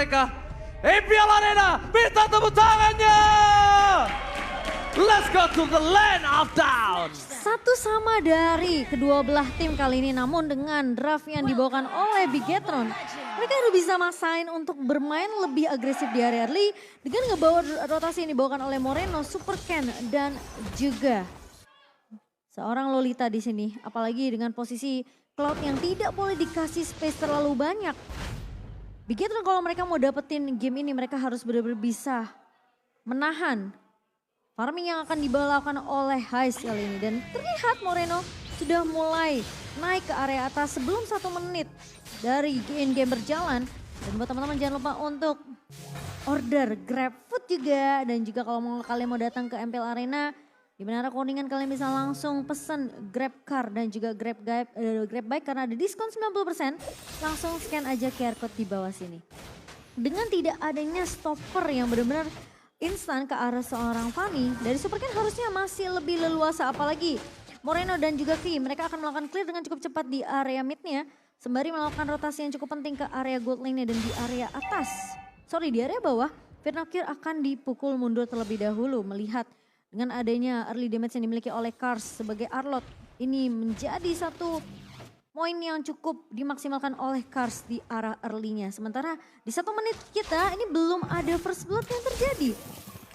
mereka. Imperial Arena, minta tepuk tangannya! Let's go to the land of down. Satu sama dari kedua belah tim kali ini, namun dengan draft yang dibawakan oleh Bigetron, mereka harus bisa maksain untuk bermain lebih agresif di area early dengan ngebawa rotasi yang dibawakan oleh Moreno, Super Ken, dan juga seorang Lolita di sini. Apalagi dengan posisi Cloud yang tidak boleh dikasih space terlalu banyak. Bigetron kalau mereka mau dapetin game ini, mereka harus benar-benar bisa menahan farming yang akan dilakukan oleh Heist kali ini. Dan terlihat Moreno sudah mulai naik ke area atas sebelum 1 menit dari game berjalan. Dan buat teman-teman jangan lupa untuk order Grab Food juga. Dan juga kalau kalian mau datang ke MPL Arena, di Menara Kuningan kalian bisa langsung pesen Grab Car dan juga Grab Bike karena ada diskon 90%. Langsung scan aja QR code di bawah sini. Dengan tidak adanya stopper yang benar-benar instan ke arah seorang Fanny, dari Super Ken harusnya masih lebih leluasa, apalagi Moreno dan juga Vi, mereka akan melakukan clear dengan cukup cepat di area midnya, sembari melakukan rotasi yang cukup penting ke area gold lane-nya dan di area atas. Di area bawah, Firnakir akan dipukul mundur terlebih dahulu melihat dengan adanya early damage yang dimiliki oleh Kars sebagai Arlot. Ini menjadi satu poin yang cukup dimaksimalkan oleh Kars di arah early-nya. Sementara di 1 menit kita ini belum ada first blood yang terjadi.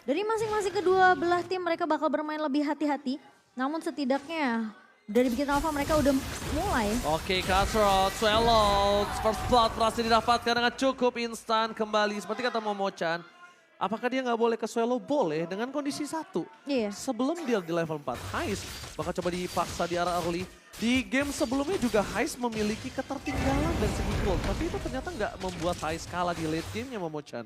Dari masing-masing kedua belah tim mereka bakal bermain lebih hati-hati. Namun setidaknya dari Bikin Alpha mereka udah mulai. Oke, Cutthroat, Swallow, first blood berhasil didapatkan dengan cukup instan kembali. Seperti kata Momochan, apakah dia nggak boleh ke Swallow? Boleh dengan kondisi 1. Iya. Sebelum dia di level 4, Heist bakal coba dipaksa di arah early. Di game sebelumnya juga Heist memiliki ketertinggalan dari segi gold. Tapi itu ternyata nggak membuat Heist kalah di late game-nya Momochan.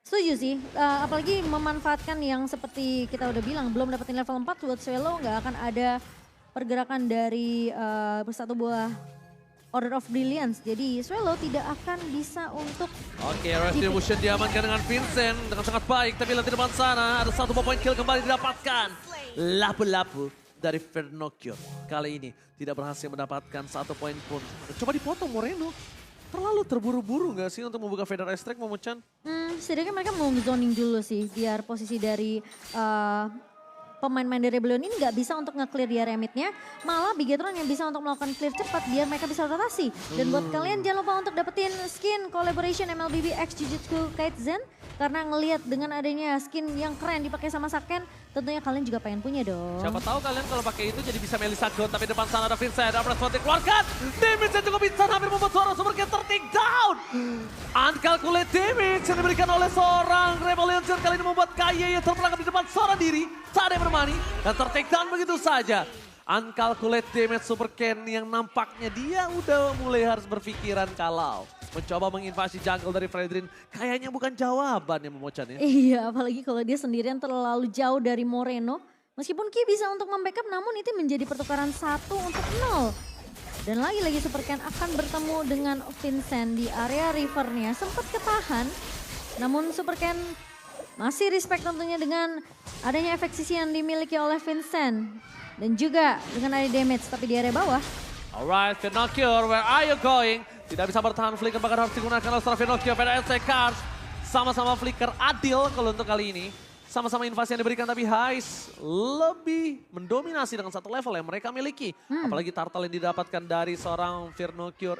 Setuju sih, apalagi memanfaatkan yang seperti kita udah bilang, belum dapetin level 4 buat Swallow nggak akan ada pergerakan dari satu buah Order of Brilliance. Jadi Swallow tidak akan bisa untuk... Oke, Retribution diamankan dengan Vincent dengan sangat baik. Tapi lihat di depan sana ada 1 poin kill kembali didapatkan. Lapu-lapu dari Vernocchio. Kali ini tidak berhasil mendapatkan 1 poin pun. Coba dipotong Moreno. Terlalu terburu-buru gak sih untuk membuka Feather Extract, Momochan? Setidaknya mereka mau zoning dulu sih biar posisi dari pemain-pemain dari Rebellion ini nggak bisa untuk nge-clear di area midnya. Malah Bigetron yang bisa untuk melakukan clear cepat biar mereka bisa rotasi. Dan buat kalian jangan lupa untuk dapetin skin collaboration MLBB X Jujutsu Kaisen. Karena ngelihat dengan adanya skin yang keren dipakai sama Saken, tentunya kalian juga pengen punya dong. Siapa tahu kalian kalau pakai itu jadi bisa Melissa Gon, tapi depan sana ada Vincent, ada Press dikeluarkan. Damage yang cukup instan hampir membuat seorang Super Ken ter-take down. Uncalculate damage yang diberikan oleh seorang Rebellion kali ini membuat KY yang terperangkap di depan seorang diri. Saat yang bermani dan ter-take down begitu saja. Uncalculate damage Super Ken yang nampaknya dia udah mulai harus berpikiran kalau mencoba menginvasi jungle dari Fredrin kayaknya bukan jawaban yang Momochan ya. Iya, apalagi kalau dia sendirian terlalu jauh dari Moreno. Meskipun Ki bisa untuk membackup, namun itu menjadi pertukaran 1 untuk 0. Dan lagi-lagi Super Ken akan bertemu dengan Vincent di area rivernya. Sempat ketahan, namun Super Ken masih respect tentunya dengan adanya efek sisi yang dimiliki oleh Vincent. Dan juga dengan ada damage, tapi di area bawah. Alright, Vernocchio, where are you going? Tidak bisa bertahan, Flicker bahkan harus digunakan oleh seorang Vernocchio. PDSC Cars sama-sama Flicker adil kalau untuk kali ini. Sama-sama invasi yang diberikan tapi Heist lebih mendominasi dengan 1 level yang mereka miliki. Apalagi turtle yang didapatkan dari seorang Vernocchio,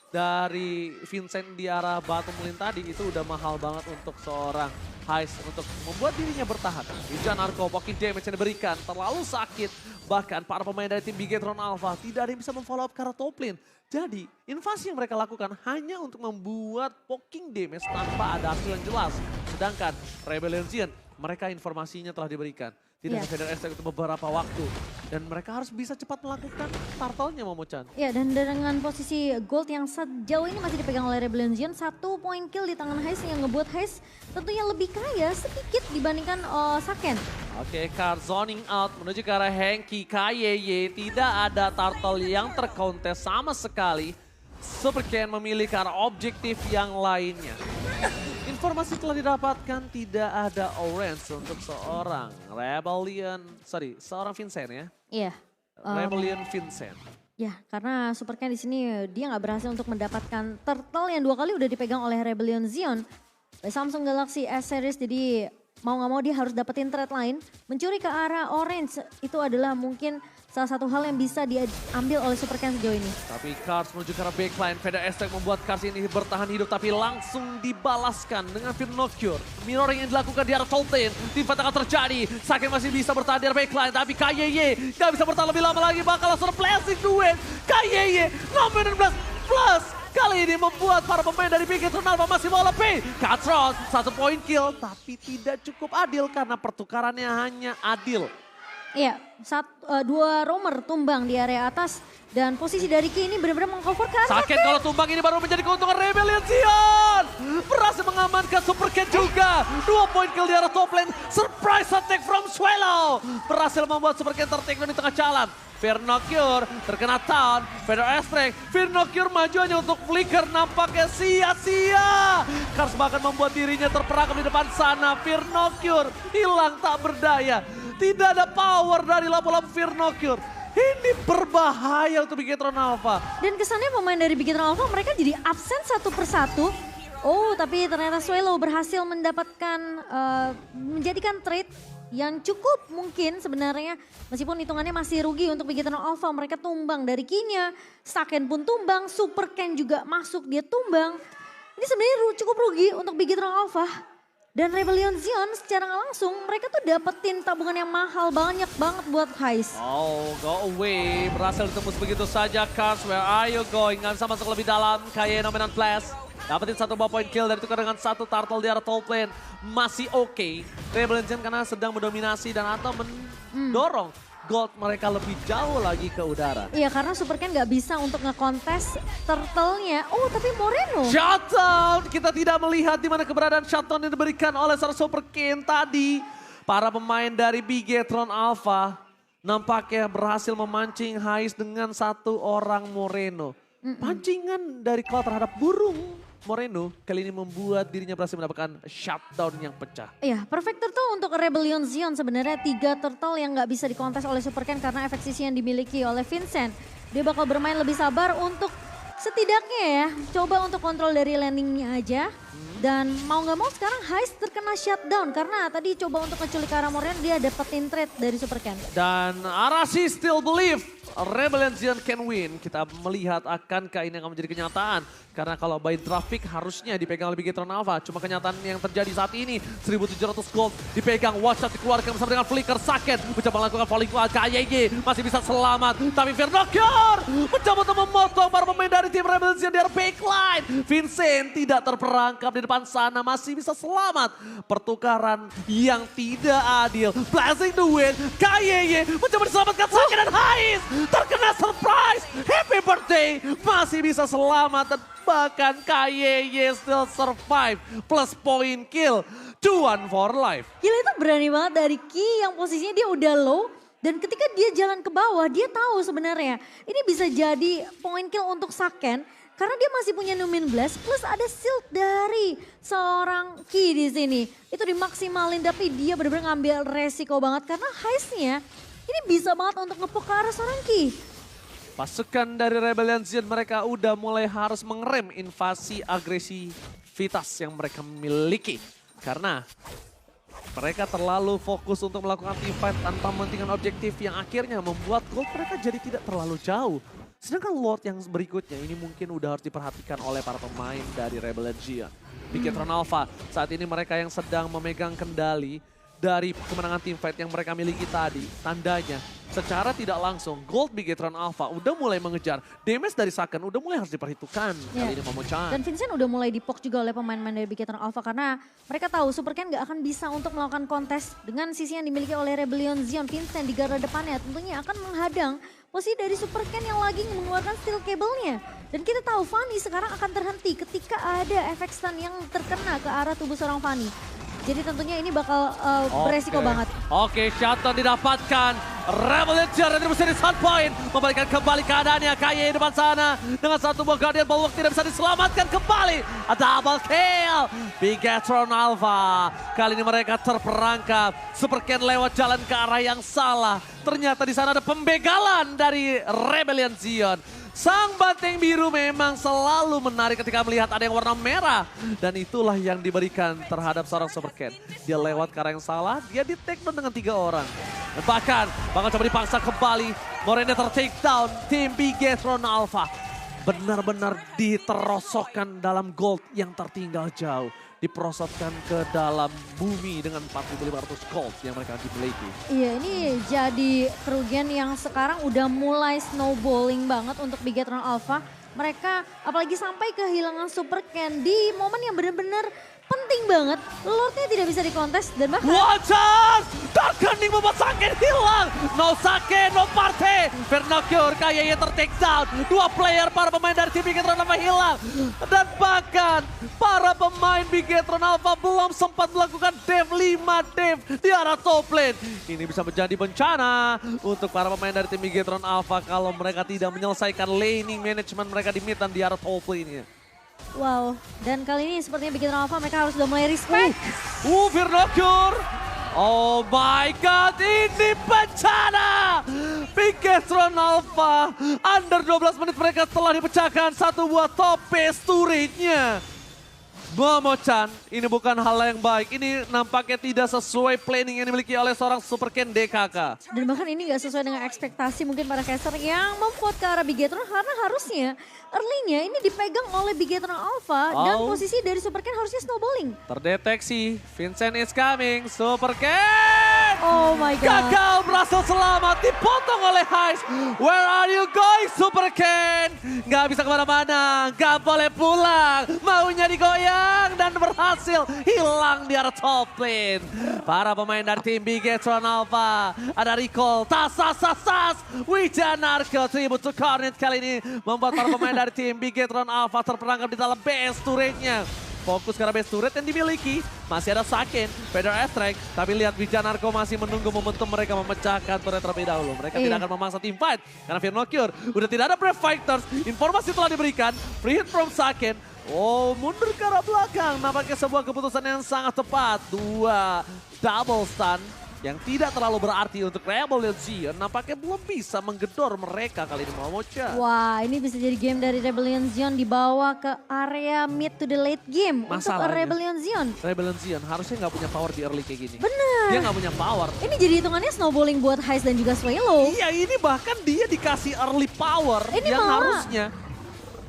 dari Vincent di arah bottom lane tadi itu udah mahal banget untuk seorang Heist untuk membuat dirinya bertahan. Hujan Narco, pocket damage yang diberikan terlalu sakit. Bahkan para pemain dari tim Bigetron Alpha tidak ada yang bisa memfollow up ke arah top lane. Jadi invasi yang mereka lakukan hanya untuk membuat poking damage tanpa ada hasil yang jelas. Sedangkan Rebellion Zion, mereka informasinya telah diberikan. Tidak ada Feather Extract untuk beberapa waktu. Dan mereka harus bisa cepat melakukan turtle-nya Momochan. Ya, dan dengan posisi gold yang sejauh ini masih dipegang oleh Rebellion Zion, 1 poin kill di tangan Heist yang ngebuat Heist tentunya lebih kaya sedikit dibandingkan Saken. Oke, Kar zoning out menuju ke arah Henki, KYY. Tidak ada turtle yang terkontes sama sekali. Super Ken memilih ke arah objektif yang lainnya. Informasi telah didapatkan tidak ada orange untuk seorang seorang Vincent ya. Iya. Rebellion Vincent. Ya, karena Supercan di sini dia nggak berhasil untuk mendapatkan turtle yang 2 kali udah dipegang oleh Rebellion Zion. Oleh Samsung Galaxy S Series, jadi mau nggak mau dia harus dapetin trade lain. Mencuri ke arah orange itu adalah mungkin salah satu hal yang bisa diambil oleh Supercan sejauh ini. Tapi Cars menuju ke arah backline, Vader Aztec membuat Cars ini bertahan hidup tapi langsung dibalaskan dengan Firnocure. Mirroring yang dilakukan di arah Tolten, teamfight akan terjadi. Saken masih bisa bertahan di arah backline tapi KYY nggak bisa bertahan lebih lama lagi, bakal langsung blessing duet. KYY 16 plus. Kali ini membuat para pemain dari Bigetron Alpha masih mau lebih. Cutthroat 1 point kill tapi tidak cukup adil karena pertukarannya hanya adil. Iya, 2 roamer tumbang di area atas dan posisi dari Ki ini benar-benar mengcover ke arah Saken kalau tumbang ini baru menjadi keuntungan Rebellion Zion. Berhasil mengamankan Supercan juga. 2 point kill di arah top lane. Surprise attack from Swallow. Berhasil membuat Supercan tertakedown di tengah jalan. Firnocure terkena taun, Vader Aztec, Firnocure maju hanya untuk flicker, nampaknya sia-sia. Cars bahkan membuat dirinya terperangkap di depan sana, Firnocure hilang tak berdaya. Tidak ada power dari lapu-lapu Firnocure. Ini berbahaya untuk Bigetron Alpha. Dan kesannya pemain dari Bigetron Alpha mereka jadi absen satu persatu. Oh, tapi ternyata Swallow berhasil mendapatkan, menjadikan trade yang cukup mungkin sebenarnya, meskipun hitungannya masih rugi untuk Bigetron Alpha. Mereka tumbang dari Kinya, Saken pun tumbang, Supercan juga masuk, dia tumbang. Ini sebenarnya cukup rugi untuk Bigetron Alpha. Dan Rebellion Zion secara nggak langsung mereka tuh dapetin tabungan yang mahal banyak banget buat Heist. Oh, go away. Berhasil ditembus begitu saja. Cars, where are you going? Nggak bisa masuk lebih dalam. Kaye Nominant Blast. Dapetin 1 ball point kill dari tukar dengan 1 turtle di arah top lane. Masih oke. Rebellion Zion karena sedang mendominasi dan atau mendorong gold mereka lebih jauh lagi ke udara. Iya, karena Supercan nggak bisa untuk ngekontes turtle-nya. Oh, tapi Moreno. Shutdown! Kita tidak melihat di mana keberadaan shutdown yang diberikan oleh seorang Supercan tadi. Para pemain dari Bigetron Alpha nampaknya berhasil memancing Heist dengan 1 orang Moreno. Pancingan dari Cloud terhadap burung Moreno kali ini membuat dirinya berhasil mendapatkan shutdown yang pecah. Iya, perfect turtle untuk Rebellion Zion sebenarnya 3 turtle yang nggak bisa dikontes oleh Supercan karena efek sisi yang dimiliki oleh Vincent. Dia bakal bermain lebih sabar untuk setidaknya ya, coba untuk kontrol dari landingnya aja. Dan mau nggak mau sekarang Heist terkena shutdown karena tadi coba untuk ngeculik arah Moreno, dia dapetin trade dari Supercan. Dan Arashi still believe Rebellion Zion can win. Kita melihat akankah ini akan menjadi kenyataan. Karena kalau by traffic harusnya dipegang oleh Bigetron Alpha. Cuma kenyataan yang terjadi saat ini 1.700 gold dipegang. Watch out dikeluarkan bersama dengan Flicker. Saken mencoba melakukan falling wall. KYG masih bisa selamat. Tapi Firnocure mencoba untuk memotong para pemain dari tim Rebellion Zion dari backline. Vincent tidak terperangkap di depan sana. Masih bisa selamat. Pertukaran yang tidak adil. Blessing the win. KYG mencoba diselamatkan Saken dan Heist. Terkena surprise. Happy birthday. Masih bisa selamat dan bahkan KYY still survive plus point kill. 2-1 for life. Gila, itu berani banget dari Ki yang posisinya dia udah low. Dan ketika dia jalan ke bawah dia tahu sebenarnya ini bisa jadi point kill untuk Saken. Karena dia masih punya Numin Blast plus ada shield dari seorang Ki di sini. Itu dimaksimalin tapi dia benar-benar ngambil resiko banget karena Heist-nya ini bisa banget untuk ngepok ke arah seorang Ki. Pasukan dari Rebellion Zion mereka udah mulai harus mengerem invasi agresivitas yang mereka miliki. Karena mereka terlalu fokus untuk melakukan teamfight tanpa mementingkan objektif yang akhirnya membuat gold mereka jadi tidak terlalu jauh. Sedangkan Lord yang berikutnya ini mungkin udah harus diperhatikan oleh para pemain dari Rebellion Zion. Bigetron Alpha saat ini mereka yang sedang memegang kendali dari kemenangan teamfight yang mereka miliki tadi. Tandanya secara tidak langsung gold Bigetron Alpha udah mulai mengejar. Damage dari Saken udah mulai harus diperhitungkan kali ini Momo-chan. Dan Vincent udah mulai dipok juga oleh pemain-pemain dari Bigetron Alpha karena mereka tahu Supercan gak akan bisa untuk melakukan kontes dengan sisi yang dimiliki oleh Rebellion Zion. Vincent di garda depannya tentunya akan menghadang posisi dari Supercan yang lagi mengeluarkan steel cable-nya. Dan kita tahu Fanny sekarang akan terhenti ketika ada efek stun yang terkena ke arah tubuh seorang Fanny. Jadi tentunya ini bakal beresiko banget. Oke, shutdown didapatkan. Rebellion Giant dari Mercedes Hardpoint membalikan kembali keadaannya. KY depan sana dengan satu buah Guardian Bulwark tidak bisa diselamatkan kembali. Double kill. Bigetron Alpha. Kali ini mereka terperangkap. Super Ken lewat jalan ke arah yang salah. Ternyata di sana ada pembegalan dari Rebellion Giant. Sang banteng biru memang selalu menarik ketika melihat ada yang warna merah. Dan itulah yang diberikan terhadap seorang Super Ken. Dia lewat ke arah yang salah, dia di take down dengan 3 orang. Dan bahkan coba dipaksa kembali. Morena ter-take down tim Bigetron Alpha. Benar-benar diterosokkan dalam gold yang tertinggal jauh. Diperosotkan ke dalam bumi dengan 4.500 gold yang mereka dimiliki. Iya, ini jadi kerugian yang sekarang udah mulai snowballing banget untuk Bigetron Alpha. Mereka apalagi sampai kehilangan Super Ken di momen yang benar-benar penting banget. Lordnya tidak bisa dikontes dan bahkan... Wajar! Darkening membuat Sake hilang. No Sake, no party. Vernocure kayaknya ter-take down. 2 player para pemain dari tim Bigetron Alpha hilang. Dan bahkan para pemain Bigetron Alpha belum sempat melakukan dive 5 dive di arah top lane. Ini bisa menjadi bencana untuk para pemain dari tim Bigetron Alpha kalau mereka tidak menyelesaikan laning management mereka di mid dan di arah top lane-nya. Wow, dan kali ini sepertinya Bigetron Alpha mereka harus udah mulai respect. Vernocure. Oh my god, ini bencana! Bigetron Alpha, under 12 menit mereka telah dipecahkan satu buah top base turret-nya. Momo-chan, ini bukan hal yang baik. Ini nampaknya tidak sesuai planning yang dimiliki oleh seorang Super Ken DKK. Dan bahkan ini gak sesuai dengan ekspektasi mungkin para caster yang memvote ke arah Bigetron karena harusnya early-nya ini dipegang oleh Bigetron Alpha dan posisi dari Super Ken harusnya snowballing. Terdeteksi, Vincent is coming, Super Ken! Oh my god. Gagal berhasil selamat, dipotong oleh Heist. Where are you going, Super Ken? Gak bisa kemana-mana, gak boleh pulang, maunya digoyang dan berhasil hilang di arah top lane. Para pemain dari tim Bigetron Alpha, ada recall, tas, Wijanarko, tribute to Cornet kali ini membuat para pemain dari tim Bigetron Alpha terperangkap di dalam base turret-nya. Fokus karena base turret yang dimiliki. Masih ada Saken, Feather Astrike. Tapi lihat Wijanarko masih menunggu momentum mereka memecahkan turret terlebih dahulu. Mereka tidak akan memaksa team fight. Karena Vernocure udah tidak ada Brave Fighters. Informasi telah diberikan. Free hit from Saken. Oh, mundur ke arah belakang. Nampaknya sebuah keputusan yang sangat tepat. 2 double stun. Yang tidak terlalu berarti untuk Rebellion Giant. Nampaknya belum bisa menggedor mereka kali ini Momo-chan. Wah, ini bisa jadi game dari Rebellion Giant dibawa ke area mid to the late game. Masalahnya, untuk Rebellion Giant. Rebellion Giant harusnya nggak punya power di early kayak gini. Bener. Dia nggak punya power. Ini jadi hitungannya snowballing buat Heist dan juga Swallow. Iya, ini bahkan dia dikasih early power Ini yang malah harusnya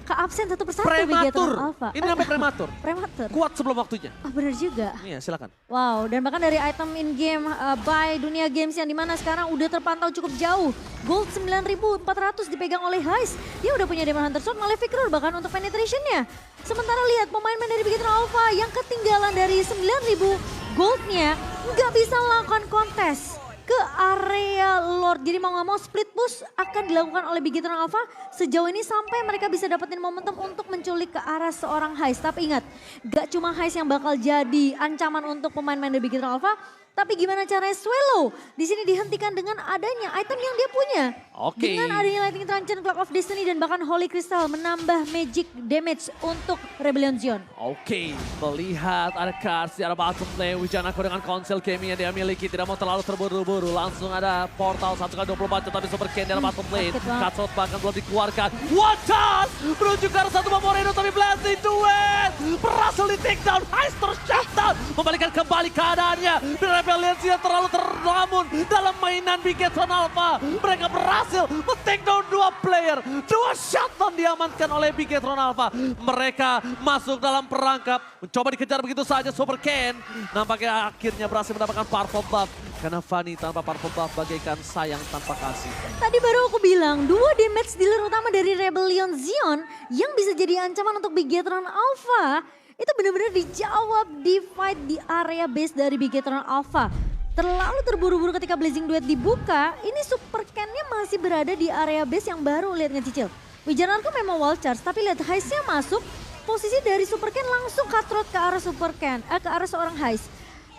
ke absen satu persatu prematur. Bigetron Alpha. Ini sampai prematur. Prematur. Kuat sebelum waktunya. Oh bener juga. Iya, silakan. Wow, dan bahkan dari item in game by Dunia Games yang dimana sekarang udah terpantau cukup jauh. Gold 9.400 dipegang oleh Heist. Dia udah punya Demon Hunter Sword, Malefic Roar bahkan untuk penetrationnya. Sementara lihat pemain-pemain dari Bigetron Alpha yang ketinggalan dari 9.000 goldnya nggak bisa melakukan kontes ke area Lord. Jadi mau nggak mau split push akan dilakukan oleh Bigetron Alpha sejauh ini sampai mereka bisa dapetin momentum untuk menculik ke arah seorang Heist. Tapi ingat, gak cuma Heist yang bakal jadi ancaman untuk pemain-pemain dari Bigetron Alpha, tapi gimana caranya Swallow di sini dihentikan dengan adanya item yang dia punya. Oke. Dengan adanya Lightning Truncheon, Clock of Destiny dan bahkan Holy Crystal menambah magic damage untuk Rebellion Giant. Oke, melihat ada cards di arah bottom lane. Wijanarko dengan konsel Kemi yang dia miliki tidak mau terlalu terburu-buru. Langsung ada portal 1x24 tetapi Super Ken di arah bottom lane. Cutthroat bahkan belum dikeluarkan. What chance! Menuju ke arah satu Moreno tapi blasting to it! Berhasil di take down, Heist ter-shutdown. Membalikan kembali keadaannya. Rebellion Giant terlalu terlamun dalam mainan Bigetron Alpha. Mereka berhasil men-take down 2 player. 2 shutdown diamankan oleh Bigetron Alpha. Mereka masuk dalam perangkap. Mencoba dikejar begitu saja Super Ken. Nampaknya akhirnya berhasil mendapatkan powerful buff. Karena Fanny tanpa powerful buff bagaikan sayang tanpa kasih. Tadi baru aku bilang 2 damage dealer utama dari Rebellion Giant yang bisa jadi ancaman untuk Bigetron Alpha. Itu benar-benar dijawab di fight di area base dari Bigetron Alpha. Terlalu terburu-buru ketika Blazing Duet dibuka, ini Super Ken-nya masih berada di area base yang baru lihat ngecicil. Wijanarko memang wall charge, tapi lihat Heist-nya masuk, posisi dari Super Ken langsung cutthroat ke arah Super Ken, ke arah seorang Heist.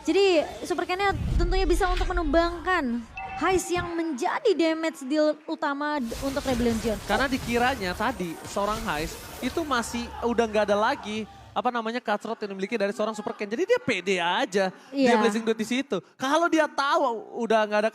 Jadi Super Ken-nya tentunya bisa untuk menumbangkan Heist yang menjadi damage deal utama untuk Rebellion Giant. Karena dikiranya tadi seorang Heist itu masih udah nggak ada lagi apa namanya cutthroat yang dimiliki dari seorang Super Ken. Jadi dia pede aja, dia Iya. blessing duit di situ. Kalau dia tahu udah nggak ada,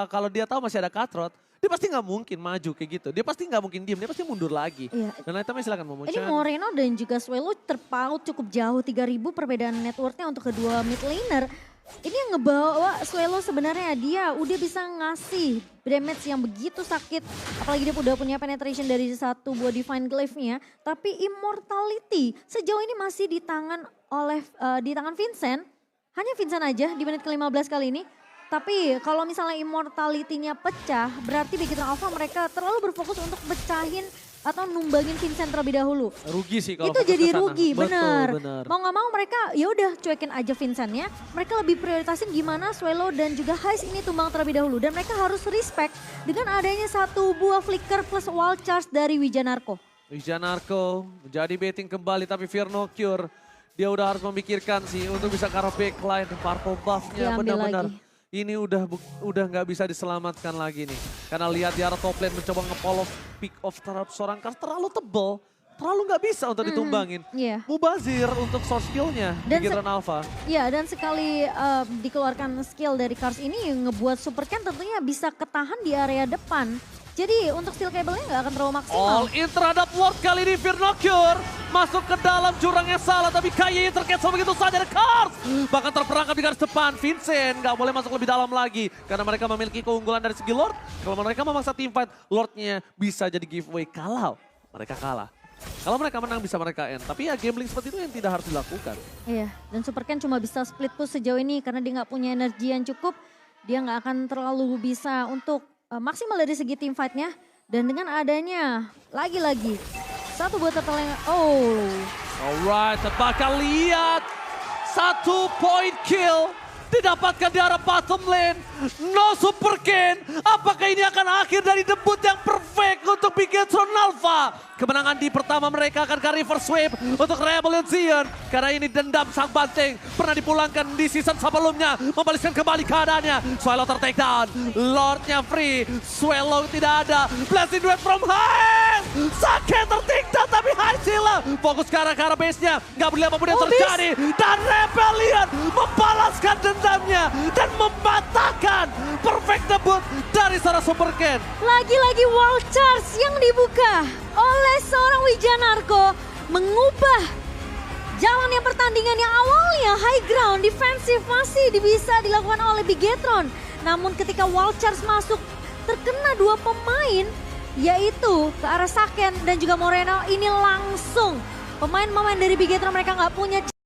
kalau dia tahu masih ada cutthroat, dia pasti nggak mungkin maju kayak gitu. Dia pasti nggak mungkin diem, dia pasti mundur lagi. Iya. Dan itemnya silakan Momo Ini Chan. Moreno dan juga Swallow terpaut cukup jauh 3.000 perbedaan net worth-nya untuk kedua mid laner. Ini yang ngebawa Swallow sebenarnya dia udah bisa ngasih damage yang begitu sakit. Apalagi dia udah punya penetration dari satu buah Divine Glaive-nya. Tapi Immortality sejauh ini masih di tangan Vincent. Hanya Vincent aja di menit ke-15 kali ini. Tapi kalau misalnya Immortality-nya pecah, berarti Bigetron Alpha mereka terlalu berfokus untuk pecahin atau numbangin Vincent terlebih dahulu. Rugi sih kalau Itu fokus jadi ke sana. rugi, bener. Bener. Mau nggak mau mereka ya udah cuekin aja Vincent-nya. Mereka lebih prioritasin gimana Swallow dan juga Heist ini tumbang terlebih dahulu. Dan mereka harus respect dengan adanya satu buah flicker plus wall charge dari Wijanarko. Wijanarko menjadi betting kembali tapi Fear No Cure. Dia udah harus memikirkan sih untuk bisa ke arah backline. Purple buff-nya Diambil benar-benar. lagi. Ini udah nggak bisa diselamatkan lagi nih. Karena lihat di arah top lane mencoba nge-follow pick off terhadap seorang Kars terlalu tebel. Terlalu nggak bisa untuk ditumbangin. Iya. Mubazir untuk source skill-nya di Dan Bigetron Alpha. Ya dan sekali dikeluarkan skill dari Cars ini yang ngebuat Super Ken tentunya bisa ketahan di area depan. Jadi untuk steel cable-nya nggak akan terlalu maksimal. All in terhadap Ward kali ini Fear No Cure. Masuk ke dalam jurang yang salah tapi Kaye tercancel begitu saja dari Cars. Bahkan terperangkap di garis depan. Vincent nggak boleh masuk lebih dalam lagi. Karena mereka memiliki keunggulan dari segi Lord. Kalau mereka memaksa team fight, Lordnya bisa jadi giveaway kalau mereka kalah. Kalau mereka menang bisa mereka end. Tapi ya gambling seperti itu yang tidak harus dilakukan. Iya, dan Super Ken cuma bisa split push sejauh ini karena dia nggak punya energi yang cukup. Dia nggak akan terlalu bisa untuk maksimal dari segi team fight-nya. Dan dengan adanya lagi-lagi satu buat turtle yang Alright, bakal lihat 1 point kill didapatkan di arah bottom lane. No Super Ken. Apakah ini akan akhir dari debut yang perfect untuk Bigetron Alpha? Kemenangan di pertama mereka akan ke reverse wave untuk Rebellion Giant. Karena ini dendam sang banteng. Pernah dipulangkan di season sebelumnya. Membalaskan kembali keadaannya. Swallow ter-take down. Lordnya free. Swallow tidak ada. Blessing duet from Heist. Sake ter-take down tapi Heist hilang. Fokus ke arah base-nya. Gak boleh apapun yang terjadi. Dan Rebellion membalaskan dendamnya. Dan mematahkan perfect debut dari seorang Super Ken. lagi-lagi wall charge yang dibuka oleh seorang Wijanarko mengubah jalannya pertandingan yang awalnya high ground defensif masih bisa dilakukan oleh Bigetron. Namun ketika wall charge masuk terkena dua pemain yaitu ke arah Saken dan juga Moreno, ini langsung pemain-pemain dari Bigetron mereka nggak punya